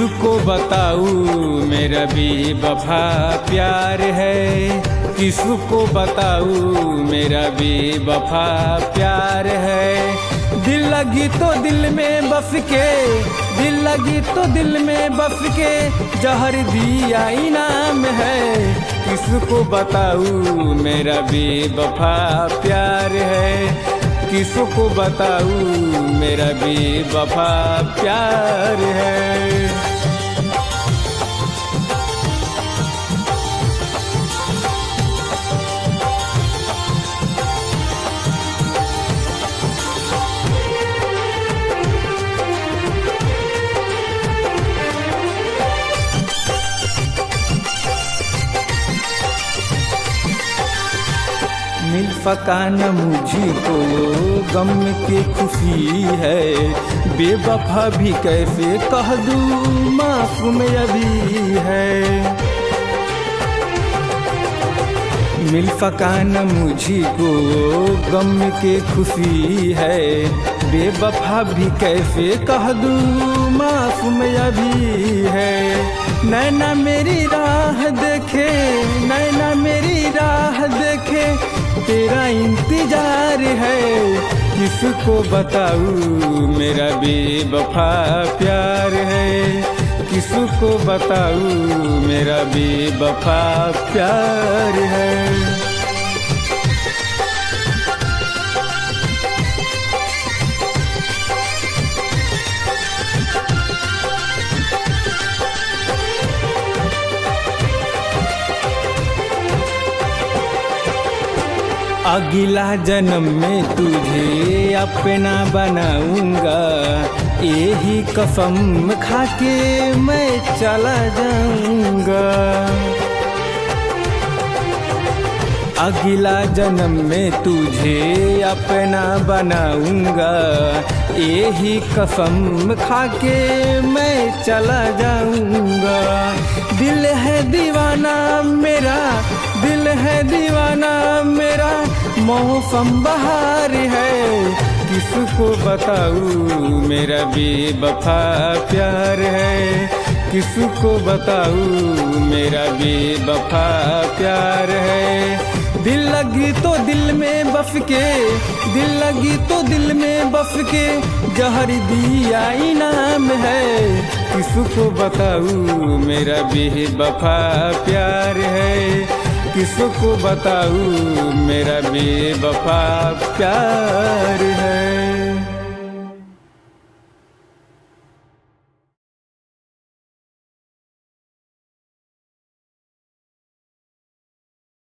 किसको बताऊँ मेरा बेवफा प्यार है, किसको बताऊँ मेरा बेवफा प्यार है। दिल लगी तो दिल में बस के, दिल लगी तो दिल में बस के, जहर दिया इनाम है। किसको बताऊँ मेरा बेवफा प्यार है, किसको बताऊँ मेरा बेवफा प्यार है। मिल सका न मुझको गम की खुशी है, बेवफा भी कैसे कह दूँ मासूम अभी है। मिल सका न मुझको गम की खुशी है, बेवफा भी कैसे कह दूँ मासूम अभी है। नैना मेरी राह देखे, नैना मेरी राह देखे, तेरा इंतजार है। किसको बताऊँ मेरा बेवफा प्यार है, किसको बताऊँ मेरा बेवफा प्यार है। अगला जन्म में तुझे अपना बनाऊंगा, यही कसम खा के मैं चला जाऊंगा। अगला जन्म में तुझे अपना बनाऊंगा, यही कसम खा के मैं चला जाऊंगा। दिल है दीवाना मेरा, दिल है दीवाना मेरा, मौसम बहार है। किसको बताऊँ मेरा बेवफा प्यार है, किसको बताऊँ मेरा बेवफा प्यार है। दिल लगी तो दिल में बस के, दिल लगी तो दिल में बस के, जहर दिया इनाम है। किसको बताऊँ मेरा बेवफा प्यार है, किसको बताऊँ मेरा बेवफा प्यार है।